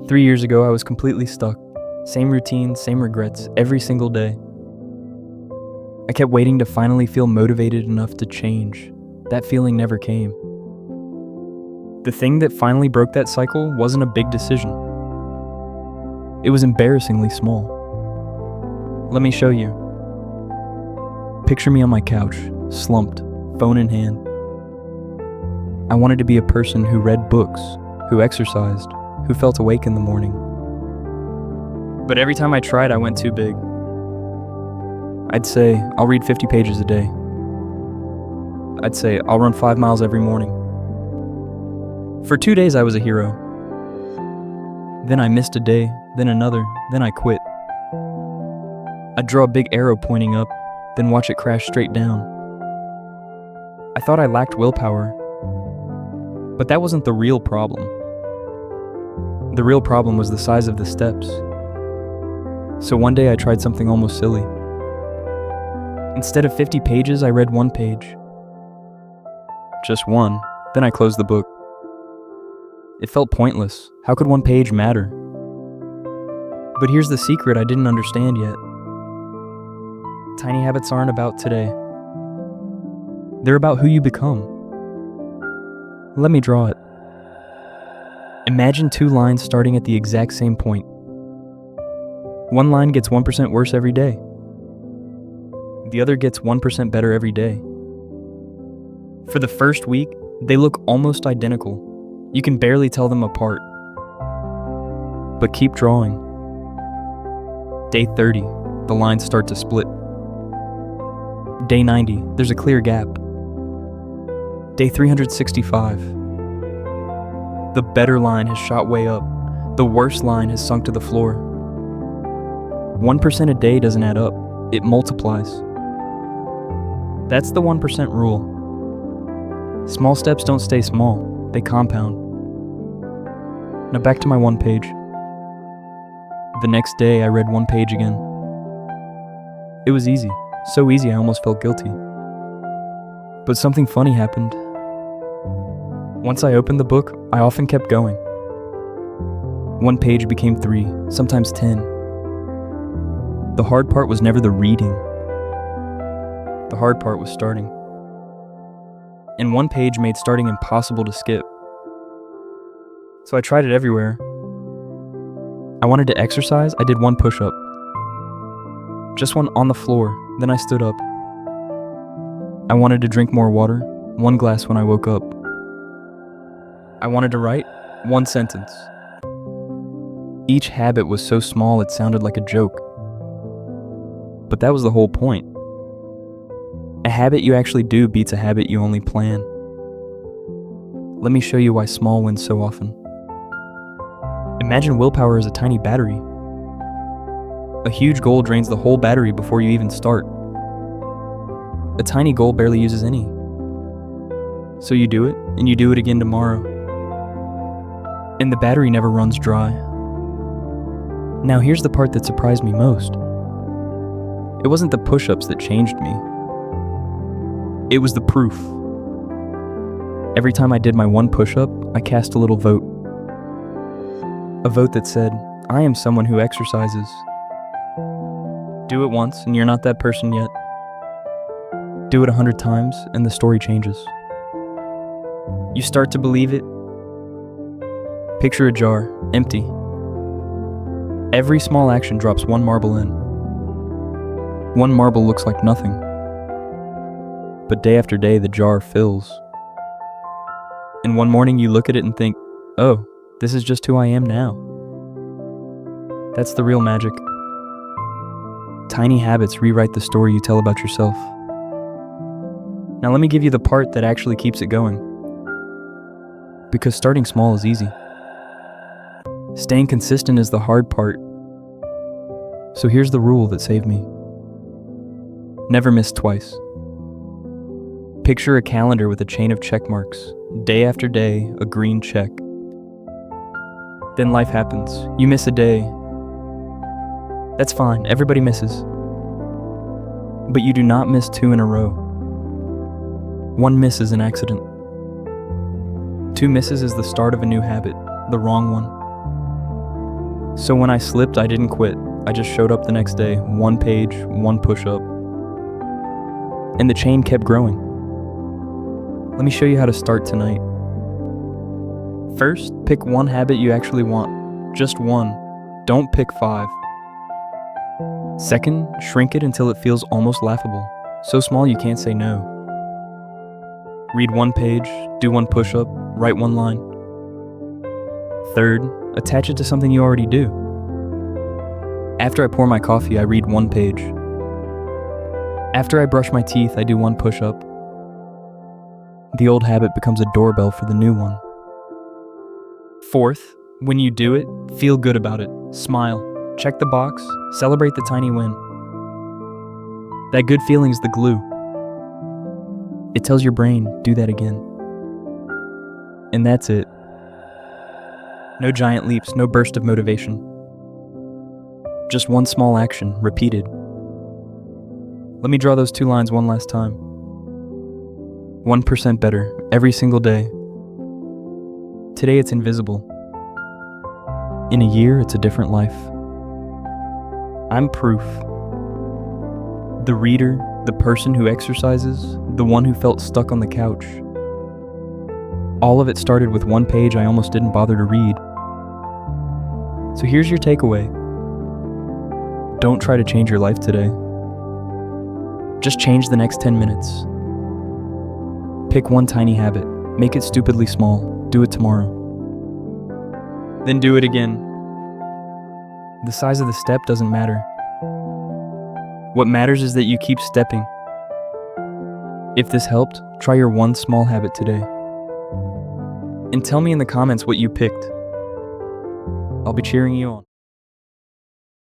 3 years ago, I was completely stuck. Same routine, same regrets, every single day. I kept waiting to finally feel motivated enough to change. That feeling never came. The thing that finally broke that cycle wasn't a big decision. It was embarrassingly small. Let me show you. Picture me on my couch, slumped, phone in hand. I wanted to be a person who read books, who exercised, who felt awake in the morning. But every time I tried, I went too big. I'd say, I'll read 50 pages a day. I'd say, I'll run 5 miles every morning. For 2 days, I was a hero. Then I missed a day, then another, then I quit. I'd draw a big arrow pointing up, then watch it crash straight down. I thought I lacked willpower, but that wasn't the real problem. The real problem was the size of the steps. So one day I tried something almost silly. Instead of 50 pages, I read 1 page. Just one, then I closed the book. It felt pointless. How could 1 page matter? But here's the secret I didn't understand yet. Tiny habits aren't about today. They're about who you become. Let me draw it. Imagine 2 lines starting at the exact same point. One line gets 1% worse every day. The other gets 1% better every day. For the first week, they look almost identical. You can barely tell them apart. But keep drawing. Day 30, the lines start to split. Day 90, there's a clear gap. Day 365, the better line has shot way up. The worst line has sunk to the floor. 1% a day doesn't add up. It multiplies. That's the 1% rule. Small steps don't stay small, they compound. Now back to my 1 page. The next day, I read 1 page again. It was easy, so easy I almost felt guilty. But something funny happened. Once I opened the book, I often kept going. 1 page became 3, sometimes 10. The hard part was never the reading. The hard part was starting. And 1 page made starting impossible to skip. So I tried it everywhere. I wanted to exercise, I did 1 push-up. Just one on the floor, then I stood up. I wanted to drink more water, 1 glass when I woke up. I wanted to write 1 sentence. Each habit was so small it sounded like a joke. But that was the whole point. A habit you actually do beats a habit you only plan. Let me show you why small wins so often. Imagine willpower as a tiny battery. A huge goal drains the whole battery before you even start. A tiny goal barely uses any. So you do it, and you do it again tomorrow. And the battery never runs dry. Now here's the part that surprised me most. It wasn't the push-ups that changed me. It was the proof. Every time I did my 1 push-up, I cast a little vote. A vote that said, I am someone who exercises. Do it once, and you're not that person yet. Do it 100 times, and the story changes. You start to believe it. Picture a jar, empty. Every small action drops 1 marble in. 1 marble looks like nothing. But day after day, the jar fills. And one morning you look at it and think, oh, this is just who I am now. That's the real magic. Tiny habits rewrite the story you tell about yourself. Now let me give you the part that actually keeps it going. Because starting small is easy. Staying consistent is the hard part. So here's the rule that saved me. Never miss twice. Picture a calendar with a chain of check marks. Day after day, a green check. Then life happens. You miss a day. That's fine, everybody misses. But you do not miss 2 in a row. 1 miss is an accident. 2 misses is the start of a new habit, the wrong one. So when I slipped, I didn't quit. I just showed up the next day, 1 page, 1 push-up. And the chain kept growing. Let me show you how to start tonight. First, pick one habit you actually want. Just one. Don't pick 5. Second, shrink it until it feels almost laughable. So small you can't say no. Read 1 page, do 1 push-up, write 1 line. Third, attach it to something you already do. After I pour my coffee, I read 1 page. After I brush my teeth, I do 1 push-up. The old habit becomes a doorbell for the new one. Fourth, when you do it, feel good about it. Smile, check the box, celebrate the tiny win. That good feeling is the glue. It tells your brain, do that again. And that's it. No giant leaps, no burst of motivation. Just 1 small action, repeated. Let me draw those 2 lines one last time. 1% better, every single day. Today it's invisible. In a year, it's a different life. I'm proof. The reader, the person who exercises, the one who felt stuck on the couch. All of it started with 1 page I almost didn't bother to read. So here's your takeaway. Don't try to change your life today. Just change the next 10 minutes. Pick 1 tiny habit. Make it stupidly small. Do it tomorrow. Then do it again. The size of the step doesn't matter. What matters is that you keep stepping. If this helped, try your 1 small habit today. And tell me in the comments what you picked. I'll be cheering you on.